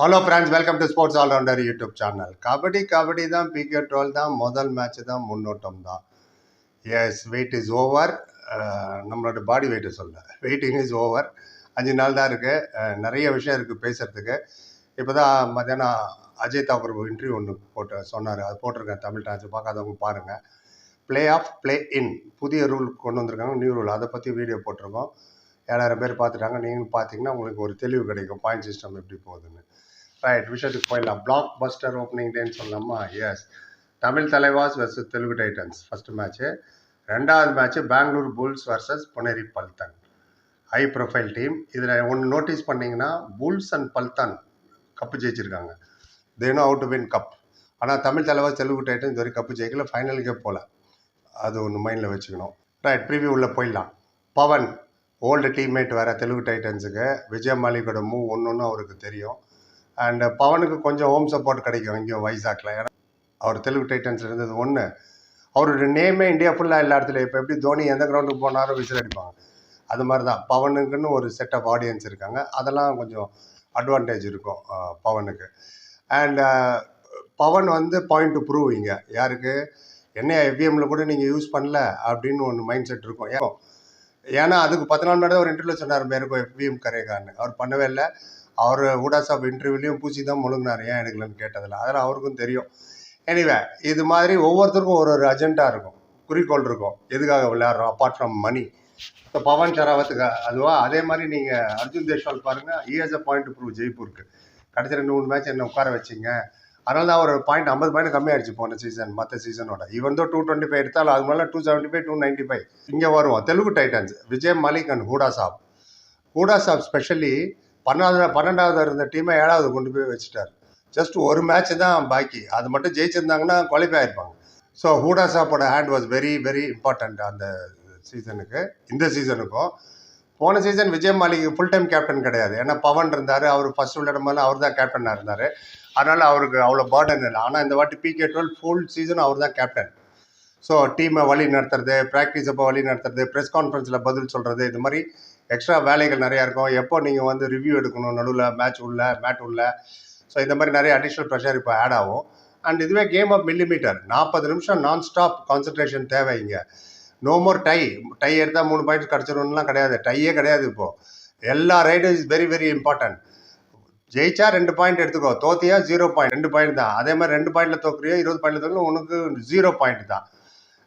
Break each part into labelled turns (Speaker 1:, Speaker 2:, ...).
Speaker 1: Hello friends, welcome to sports allrounder YouTube channel. Kabaddi தான் PK12 தான் முதல் மேட்ச் தான் முன்னோட்டம் தான். Yes, wait is over. நம்மளோட பாடி வெயிட்டை சொல்ல, வெயிட்டிங் இஸ் ஓவர். 5 நாள் தான் இருக்குது. நிறைய விஷயம் இருக்குது பேசுகிறதுக்கு. இப்போ தான் மத்தியானம் அஜய் தாக்கூர் இன்டர்வியூ ஒன்று சொன்னார். அது போட்டிருக்கேன் தமிழ் டான்ஸ், பார்க்காதவங்க பாருங்கள். ப்ளே ஆஃப் ப்ளே இன் புதிய ரூல் கொண்டு வந்திருக்காங்க, நியூ ரூல். அதை பற்றி வீடியோ போட்டிருக்கோம். 7000 பேர் பார்த்துட்டாங்க. நீங்களும் பார்த்தீங்கன்னா உங்களுக்கு ஒரு தெளிவு கிடைக்கும், பாயிண்ட் சிஸ்டம் எப்படி போகுதுன்னு. ரைட், விஷயத்துக்கு போயிடலாம். பிளாக் பஸ்டர் ஓப்பனிங் டேன்னு சொல்லலாமா? Yes, Tamil Thalaivas versus Telugu titans first match. ரெண்டாவது match Bengaluru bulls versus Puneri Paltan. High profile team. இதில் ஒன்று நோட்டீஸ் பண்ணிங்கன்னா, புல்ஸ் அண்ட் பல்தான் கப்பு ஜெயிச்சிருக்காங்க. They know how to win cup. ஆனால் தமிழ் தலைவாஸ் தெலுங்கு டைட்டன்ஸ் இது வரைக்கும் கப்பு ஜெயிக்கல, ஃபைனலுக்கே போகல. அது ஒன்று மைண்டில் வச்சுக்கணும். ரைட், ப்ரிவியூ உள்ள போயிடலாம். பவன் ஓல்டு டீம்மேட் வேறு தெலுங்கு டைட்டன்ஸுக்கு. விஜய் மாலிகோட மூவ் ஒன்று அவருக்கு தெரியும். அண்ட் பவனுக்கு கொஞ்சம் ஹோம் சப்போர்ட் கிடைக்கும் இங்கே வைசாக்கில். ஏன்னா அவர் தெலுங்கு டைட்டன்ஸில் இருந்தது ஒன்று. அவருடைய நேமே இந்தியா ஃபுல்லாக எல்லா இடத்துலையும். இப்போ எப்படி தோனி எந்த கிரவுண்டுக்கு போனாலும் விசில் அடிப்பாங்க, அது மாதிரி தான் பவனுக்குன்னு ஒரு செட் ஆஃப் ஆடியன்ஸ் இருக்காங்க. அதெல்லாம் கொஞ்சம் அட்வான்டேஜ் இருக்கும் பவனுக்கு. And Pawan point to prove இங்கே யாருக்கு, என்ன எஃப்எம்மில் கூட நீங்கள் யூஸ் பண்ணல அப்படின்னு ஒன்று மைண்ட் செட் இருக்கும். ஏன்னா அதுக்கு 10 நாள் முன்னாடி ஒரு இன்டர்வியூ சொன்னார், மேருக்கும் எஃப்எம் கரேகான்னு. அவர் பண்ணவே இல்லை. அவர் ஊடாசாப் இன்டர்வியூலையும் பூச்சி தான் முழுங்கினார், ஏன் எடுக்கலன்னு கேட்டதில்ல. அதெல்லாம் அவருக்கும் தெரியும். எனிவே, இது மாதிரி ஒவ்வொருத்தருக்கும் ஒரு ஒரு அஜெண்டா இருக்கும், குறிக்கோள் இருக்கும், எதுக்காக விளையாடுறோம் அப்பார்ட் ஃப்ரம் மணி. இப்போ பவன் ஷராவத்துக்கு அதுவா, அதே மாதிரி நீங்கள் அர்ஜுன் தேஷ்வால் பாருங்கள், he's a point to prove ஜெய்ப்பூருக்கு. கடைசி 2-3 மேட்ச் என்ன உட்கார வச்சிங்க. அதனால தான் ஒரு பாயிண்ட் 50 பாயிண்ட் கம்மியாகிடுச்சு போன சீசன் மற்ற சீசனோட. இவன் தான் 225 எடுத்தாலும் அது மேலே 275 295 இங்கே வருவோம். தெலுங்கு டைட்டன்ஸ் விஜய் மாலிக் அண்ட் ஹூடாசாப் ஸ்பெஷலி 12வது இருந்த டீமை 7வது கொண்டு போய் வச்சுட்டார். ஜஸ்ட் ஒரு மேட்ச் தான் பாக்கி, அது மட்டும் ஜெயிச்சிருந்தாங்கன்னா குவாலிஃபை ஆயிருப்பாங்க. ஸோ ஹூடாசாப்போட hand was very very important அந்த சீசனுக்கு. இந்த சீசனுக்கும் போன season Vijay Malik full time captain கிடையாது. ஏன்னா பவன் இருந்தார், அவர் ஃபர்ஸ்ட் விளையாடும் போது அவர் தான் கேப்டனாக இருந்தார். அதனால் அவருக்கு அவ்வளோ பேர்டன் இல்லை. ஆனால் இந்த வாட்டி PK12 ஃபுல் சீசன் அவர் தான் கேப்டன். ஸோ டீமை வழி நடத்துறது, ப்ராக்டிஸ் அப்போ வழி நடத்துறது, ப்ரெஸ் கான்ஃபரன்ஸில் பதில் சொல்கிறது, இது மாதிரி எக்ஸ்ட்ரா வேலைகள் நிறையா இருக்கும். எப்போ நீங்கள் ரிவ்யூ எடுக்கணும், நடுவில் மேட் உள்ள. ஸோ இந்த மாதிரி நிறைய அடிஷ்னல் ப்ரெஷர் இப்போ ஆட் ஆகும். அண்ட் இதுவே கேம் ஆஃப் மில்லிமீட்டர். 40 நிமிஷம் நான் ஸ்டாப் கான்சன்ட்ரேஷன் தேவை இங்கே. நோ மோர் டை எடுத்தால் 3 பாயிண்ட்ஸ் கிடச்சிடணும்லாம் கிடையாது. டையே கிடையாது. இப்போது எல்லா ரைடும் இஸ் வெரி வெரி இம்பார்ட்டன்ட். ஜெயிச்சா 2 பாயிண்ட் எடுத்துக்கோ, தோத்தியா 0 பாயிண்ட், 2 பாயிண்ட் தான். அதே மாதிரி 2 பாயிண்டில் தோக்குறியோ 20 பாயிண்டில் தோக்கணும், உனக்கு 0 பாயிண்ட் தான்.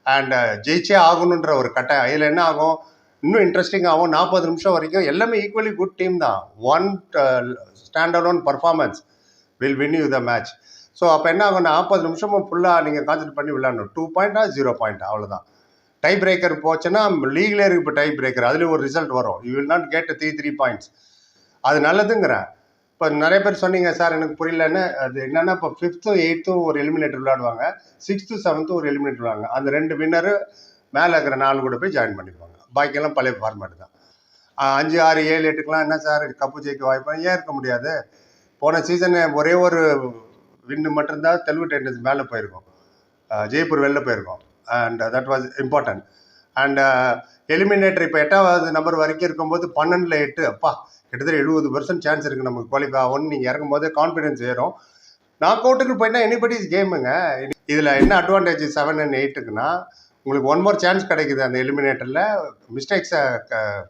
Speaker 1: அண்ட் ஜெயிச்சே ஆகணுன்ற ஒரு கட்டாயம். இதில் என்ன ஆகும், இன்னும் இன்ட்ரெஸ்டிங் ஆகும். 40 நிமிஷம் வரைக்கும் எல்லாமே ஈக்குவலி குட் டீம் தான். One stand alone performance will win you the match. So அப்போ என்ன ஆகும், 40 நிமிஷமும் ஃபுல்லாக நீங்கள் கான்சன்ட்ரேட் பண்ணி விளையாடணும். 2 பாயிண்டா 0 பாயிண்ட், அவ்வளோதான். டை பிரேக்கர் போச்சுன்னா லீக்லேயே இருக்குது இப்போ டை பிரேக்கர், அதுலேயும் ஒரு ரிசல்ட் வரும். You will not get 3 points. அது நல்லதுங்கிறேன். இப்போ நிறைய பேர் சொன்னீங்க சார் எனக்கு புரியலன்னு. அது என்னென்னா, இப்போ 5th 8th ஒரு எலிமினேட்டர் விளையாடுவாங்க, 6th 7th ஒரு எலிமினேட்டர் விளையாடுவாங்க. அந்த 2 வின்னரு மேலே இருக்கிற 4 கூட போய் ஜாயின் பண்ணிடுவாங்க. பாக்கியெல்லாம் பழைய ஃபார்மேட் தான். 5 6 7 8க்குலாம் என்ன சார் கப்பு ஜெயிக்க வாய்ப்பு ஏன் இருக்க முடியாது? போன சீசன் ஒரே ஒரு வின்னு மட்டும்தான் தெலுங்கு டைட்டன்ஸ் மேலே போயிருக்கோம், ஜெய்ப்பூர் வெளில போயிருக்கோம். And that was important. And eliminator இப்போ 8வது நம்பர் வரைக்கும் இருக்கும்போது 12ல் 8, அப்பா கிட்டத்தட்ட 70% சான்ஸ் இருக்குது நமக்கு குவாலிஃபை ஆகும்னு. நீங்கள் இறங்கும் போதே கான்ஃபிடன்ஸ் ஏறும். நாக் அவுட்டுக்கு போயிட்டா எனிபடிஸ் கேமுங்க. இதில் என்ன அட்வான்டேஜ் 7 and 8க்குன்னா, உங்களுக்கு 1 more சான்ஸ் கிடைக்குது அந்த எலிமினேட்டரில். மிஸ்டேக்ஸை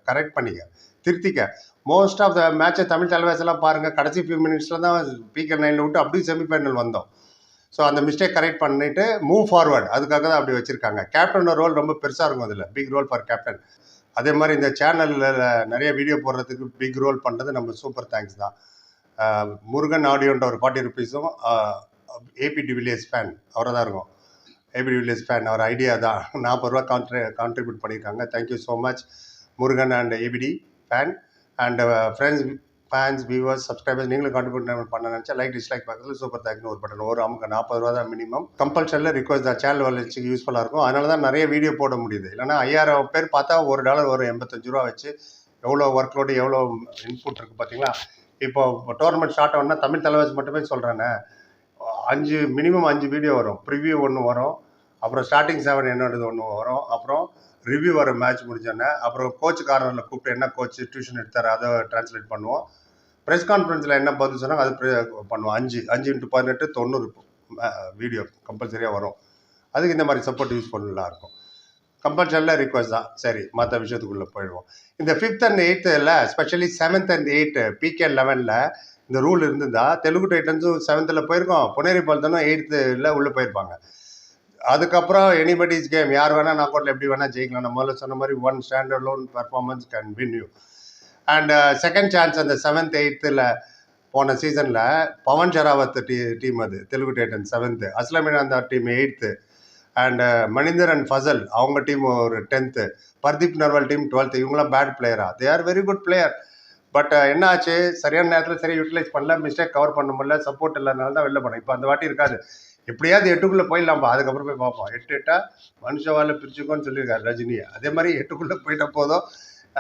Speaker 1: கரெக்ட் பண்ணிக்க, திருத்திக்க. மோஸ்ட் ஆஃப் த மேட்சை தமிழ் தலைவாசெல்லாம் பாருங்கள், கடைசி few minutesல தான் PK9 விட்டு அப்படியே செமிஃபைனல் வந்தோம். ஸோ அந்த மிஸ்டேக் கரெக்ட் பண்ணிவிட்டு மூவ் ஃபார்வர்ட், அதுக்காக தான் அப்படி வச்சுருக்காங்க. கேப்டனோட ரோல் ரொம்ப பெருசாக இருக்கும் அதில், பிக் ரோல் ஃபார் கேப்டன். அதே மாதிரி இந்த சேனலில் நிறைய வீடியோ போடுறதுக்கு பிக் ரோல் பண்ணுறது நம்ம சூப்பர் தேங்க்ஸ் தான். முருகன் ஆடியோன்ற ஒரு 40 rupeesம் ஏபி டிவிலியர்ஸ் ஃபேன் அவரை தான் இருக்கும். ஏபி டிவிலியர்ஸ் ஃபேன், அவர் ஐடியா தான் 40 ரூபா கான்ட்ரிபியூட் பண்ணியிருக்காங்க. Thank you so much Murugan and APD fan. And friends, fans, viewers, subscribers, நீங்களும் கான்ட்ரிபியூட் பண்ண நினச்சா லைக் டிஸ்லைக் பக்கத்தில் சூப்பர் தேங்க்னு ஒரு பட்டன் ஒரு நமக்கு 40 ரூபா தான் மினிமம். கம்பல்சரியில் ரிக்வஸ்ட் தான், சேனல் வளர்ச்சிக்கு யூஸ்ஃபுல்லாக இருக்கும். அதனால தான் நிறைய வீடியோ போட முடியுது. இல்லைனா 5000 பேர் பார்த்தா $1 ஒரு 85 ரூபா வச்சு எவ்வளோ ஒர்க் லோடு, எவ்வளோ இன்புட் இருக்குது பார்த்தீங்களா? இப்போ டோர்னமெண்ட் ஸ்டார்ட் ஆகுனா தமிழ் தலைவாஸ் மட்டுமே சொல்கிறேன்னே, 5 மினிமம் 5 வீடியோ வரும். ப்ரிவியூ ஒன்று வரும், அப்புறம் ஸ்டார்டிங் 7 என்னோடது ஒன்று வரும், அப்புறம் ரிவ்யூ வர மேட்ச் முடிஞ்சோன்னே, அப்புறம் கோச் கார்னரில் கூப்பிட்டு என்ன கோச் டியூஷன் எடுத்தார் அதை டிரான்ஸ்லேட் பண்ணுவோம். ப்ரெஸ் கான்ஃபரன்ஸில் என்ன பதில் சொன்னாங்க அது பண்ணுவோம். 5x18 90 வீடியோ கம்பல்சரியாக வரும். அதுக்கு இந்த மாதிரி சப்போர்ட் யூஸ் பண்ணலாம் இருக்கும். கம்பல்சரியில் ரிக்வஸ்ட் தான். சரி, மற்ற விஷயத்துக்குள்ளே போயிடுவோம். இந்த 5th and 8th specially 7th and 8th PK 11ல் இந்த ரூல் இருந்திருந்தா தெலுங்கு டைட்டன்ஸும் 7th போயிருக்கோம், புனேரி பல்தனும் 8th உள்ளே போயிருப்பாங்க. அதுக்கப்புறம் எனிபடிஸ் கேம், யார் வேணால் நாக் அவுட்டில் எப்படி வேணால் ஜெயிக்கலாம். நம்ம முதல்ல சொன்ன மாதிரி one standard loan performance can win you. And second chance அந்த 7th 8th போன சீசனில் பவன் ஷெராவத் டீம் அது தெலுங்கு டைட்டன்ஸ் 7th, அஸ்லம் அந்த team 8th, and Maninder and Fazel அவங்க டீம் ஒரு 10th, Pardeep Narwal team 12th. இவங்களாம் பேட் பிளேயரா? They are very good player. But என்ன ஆச்சு, சரியான நேரத்தில் சரி யூட்டிலைஸ் பண்ணல, மிஸ்டேக் கவர் பண்ண முடியல, சப்போர்ட் இல்லாதனால தான் வெளில போனோம். இப்போ அந்த வாட்டி இருக்காது. எப்படியாவது 8க்குள்ளே போயிடலாம்ப்பா, அதுக்கப்புறம் போய் பார்ப்போம். 8 மனுஷவால பிரிச்சுக்கோன்னு சொல்லியிருக்காரு ரஜினி. அதே மாதிரி 8க்குள்ளே போயிட்ட போதும்,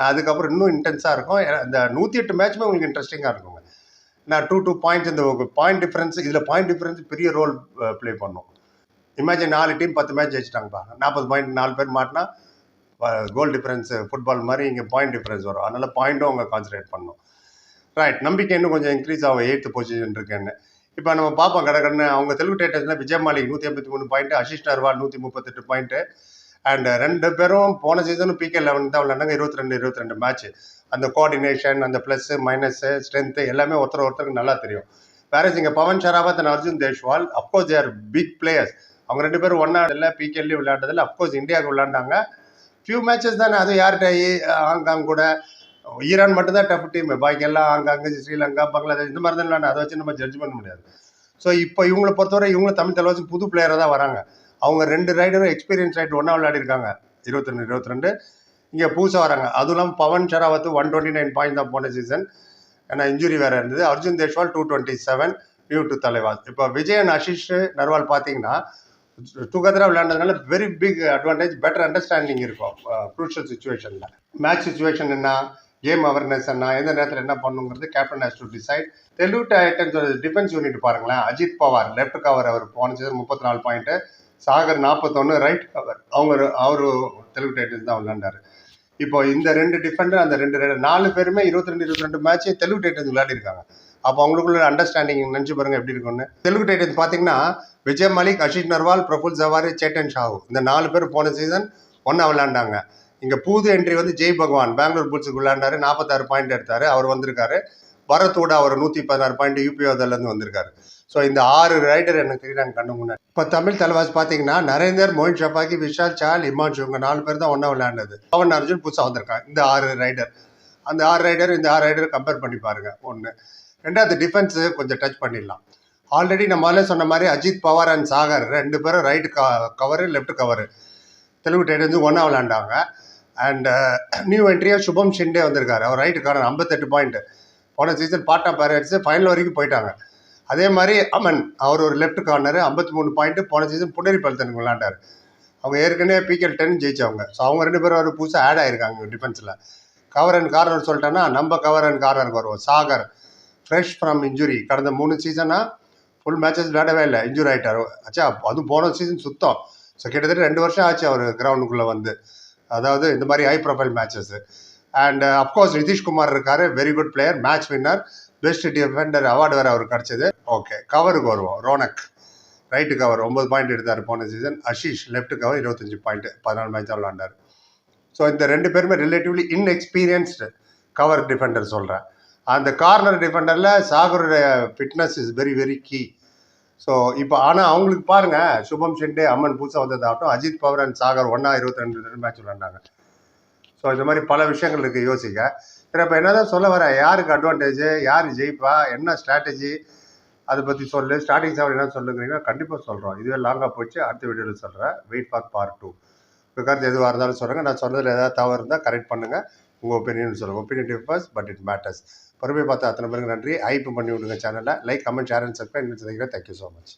Speaker 1: அதுக்கப்புறம் இன்னும் இன்டென்ஸாக இருக்கும். இந்த 108 மேட்ச்மே உங்களுக்கு இன்ட்ரெஸ்டிங்காக இருக்குங்க. நான் 2 பாயிண்ட்ஸ், இந்த பாயிண்ட் டிஃபரன்ஸ், இதில் பாயிண்ட் டிஃபரன்ஸ் பெரிய ரோல் ப்ளே பண்ணும். இமேஜின் 4 டீம் 10 மேட்ச் ஜெயிச்சிட்டாங்கப்பா, 40 பாயிண்ட் 4 பேர் மாட்டினா கோல் டிஃபரன்ஸ் ஃபுட்பால் மாதிரி இங்கே பாயிண்ட் டிஃபரன்ஸ் வரும். அதனால் பாயிண்ட்டும் அவங்க கான்சன்ட்ரேட் பண்ணணும். ரைட், நம்பிக்கை இன்னும் கொஞ்சம் இன்க்ரீஸ் ஆகும் 8th பொசிஷன் இருக்குன்னு. இப்போ நம்ம பார்ப்போம் கடற்கன்னு. அவங்க தெலுங்கு டைட்டன்ஸில் Vijay Malik 183 point, Ashish Narwal 138 point. And 2 பேரும் போன சீசனும் PK 11 தான் விளையாண்டாங்க. 22 மேட்ச். அந்த கோஆர்டினேஷன், அந்த ப்ளஸ்ஸு மைனஸு ஸ்ட்ரென்த்து எல்லாமே ஒருத்தருக்கு நல்லா தெரியும். வேற இங்கே Pawan Sehrawat and Arjun Deshwal, of course they are big players. அவங்க 2 பேரும் ஒன்றா இல்லை, PKலையும் விளையாண்டதில்லை. அப்கோர்ஸ் இந்தியாவுக்கு விளையாண்டாங்க, ஃபியூ மேட்சஸ் தானே. அது யார்கிட்ட, ஹாங்காங் கூட. ஈரான் மட்டும்தான் டஃப் டீம், பாக்கியெல்லாம் ஹாங்காங், ஸ்ரீலங்கா, பங்களாதேஷ் இந்த மாதிரி தான் விளையாண்டு. அதை வச்சு நம்ம ஜட்ஜ் பண்ண முடியாது. ஸோ இப்போ இவங்களை பொறுத்தவரை இவங்களும் தமிழ் தலைவாசி புது பிளேயராக தான் வராங்க. அவங்க 2 ரைடரும் எக்ஸ்பீரியன்ஸ் ரைட் ஒன்றா விளையாடிருக்காங்க 22. இங்கே புதுசாக வராங்க. அதுவும் இல்லாமல் பவன் ஷெராவத் 129 பாயிண்ட் தான் போன சீசன், ஏன்னா இன்ஜுரி வேறு இருந்தது. Arjun Deshwal 227 new to Thalaivas. இப்போ விஜய் அண்ட் ஆஷிஷ் நர்வால் பார்த்தீங்கன்னா டுகெதராக விளையாண்டதுனால very big advantage, better understanding இருக்கும் க்ரூஷியல் சுச்சுவேஷனில். மேட்ச் சுச்சுவேஷன் என்ன, கேம் அவேர்னஸ் என்ன, எந்த நேரத்தில் என்ன பண்ணுங்கிறது captain has to decide. Telugu டைட்டன்ஸோட டிஃபென்ஸ் யூனிட் பாருங்களேன். அஜித் பவார் லெஃப்ட் கவர், அவர் போன season 34 point, Sagar 41 right cover. அவரு தெலுங்கு டைட்டன்ஸ் தான் விளையாண்டாரு. இப்போ இந்த 2 டிஃபெண்டர், அந்த 2 ரைடர் 4 பேருமே 22 மேட்ச் தெலுங்கு டைட்டன்ஸ் விளையாடிருக்காங்க. அப்போ அவங்களுக்குள்ள அண்டர்ஸ்டாண்டிங் நினச்சி பாருங்க எப்படி இருக்குன்னு. தெலுங்கு டைட்டன்ஸ் பார்த்தீங்கன்னா விஜய் மாலிக், ஆஷிஷ் நர்வால், பிரஃபுல் ஜவாரி, சேட்டன் ஷாஹு இந்த 4 பேர் போன சீசன் ஒன்றா விளையாண்டாங்க. இங்கே புது என்ட்ரி வந்து ஜெய் பகவான் பெங்களூர் புல்ஸுக்கு விளையாண்டாரு, 46 பாயிண்ட் எடுத்தார், அவர் வந்திருக்காரு. பரத்தோட அவர் 116 பாயிண்ட் யூபிஓதிலேருந்து வந்திருக்காரு. ஸோ இந்த 6 ரைடர் எனக்கு தெரியுறாங்க கண்ணு முன்னாடி. இப்போ தமிழ் தலைவாசி பார்த்தீங்கன்னா நரேந்தர், மோயின் ஷபாக்கி, விஷால், சால், இமான்ஷு இவங்க 4 பேர் தான் ஒன்றா விளையாண்டது. பவன் அர்ஜுன் புதுசாக வந்திருக்காங்க. இந்த 6 ரைடர், அந்த 6 ரைடர் இந்த 6 ரைடர் கம்பேர் பண்ணி பாருங்க. ஒன்று. ரெண்டாவது டிஃபென்ஸு கொஞ்சம் டச் பண்ணிடலாம். ஆல்ரெடி நம்ம முதல்ல சொன்ன மாதிரி அஜித் பவார் அண்ட் சாகர் 2 பேரும் right cover, left cover Telugu Titans ஒன்றா விளையாண்டாங்க. அண்ட் நியூ என்ட்ரியாக சுபம் ஷிண்டே வந்திருக்காரு, அவர் ரைட்டு கார்னர் 58 பாயிண்ட். போன சீசன் பாட்னா பேரட்ஸு ஃபைனல் வரைக்கும் போயிட்டாங்க. அதே மாதிரி அமன், அவர் ஒரு லெஃப்ட் கார்னர் 53 பாயிண்ட்டு. போன சீசன் புனேரி பல்தனுக்கு விளையாண்டார். அவங்க ஏற்கனவே PK 10 ஜெயிச்சவங்க. ஸோ அவங்க 2 பேரும் ஒரு புதுசாக ஆட் ஆகிருக்காங்க டிஃபென்ஸில். கவர் அண்ட் கார்னர் சொல்லிட்டேன்னா நம்ம கவர் அண்ட் கார்னருக்கு வருவோம். சாகர் ஃப்ரெஷ் ஃப்ரம் இன்ஜுரி, கடந்த 3 சீசனாக ஃபுல் மேட்சஸ் விளையாடவே இல்லை, இன்ஜுரி ஆகிட்டார். ஆச்சா, அதுவும் போன சீசன் சுத்தம். ஸோ கிட்டத்தட்ட 2 வருஷம் ஆச்சு அவர் கிரவுண்டுக்குள்ளே வந்து, அதாவது இந்த மாதிரி high profile matches. And of course Nitish Kumar இருக்கார், very good player, match winner, best defender award வேறு அவருக்கு கிடச்சிது. ஓகே, கவருக்கு வருவோம். ரோனக் ரைட்டு கவர் 9 பாயிண்ட் எடுத்தார் போன season. Ashish left cover 25 point, 14 match தான் விளையாண்டார். ஸோ இந்த 2 பேருமே ரிலேட்டிவ்லி இன்எக்ஸ்பீரியன்ஸ்டு கவர் டிஃபெண்டர் சொல்கிறேன். அந்த கார்னர் டிஃபெண்டரில் சாகருடைய fitness is very very key. So இப்போ ஆனால் அவங்களுக்கு பாருங்கள், சுபம் ஷிண்டே, அம்மன் புதுசாக வந்ததாகட்டும், அஜித் பவர் அண்ட் சாகர் ஒன்றா 22 மேட்ச் விளையாண்டாங்க. ஸோ இந்த மாதிரி பல விஷயங்கள் இருக்குது யோசிக்க. சரி, இப்போ என்ன தான் சொல்ல வரேன், யாருக்கு அட்வான்டேஜ், யார் ஜெயிப்பா, என்ன ஸ்ட்ராட்டஜி, அதை பற்றி சொல்லு. ஸ்டார்டிங் 7 என்ன சொல்லுங்கிறீங்கன்னா கண்டிப்பாக சொல்கிறோம். இதுவே லாங்காக போச்சு, அடுத்த வீடியோவில் சொல்கிறேன். Wait for part 2. கருத்து எதுவாக இருந்தாலும் சொல்லுங்கள். நான் சொன்னதில் ஏதாவது தவறு இருந்தால் கரெக்ட் பண்ணுங்கள். உங்கள் ஒப்பீனியன் சொல்லுங்கள். Opinion differs but it matters. பொறுமையை பார்த்து அத்தனை பேருக்கு நன்றி. ஹைப் பண்ணி விடுங்க சேனலில். Like, comment, share and subscribe. Thank you so much.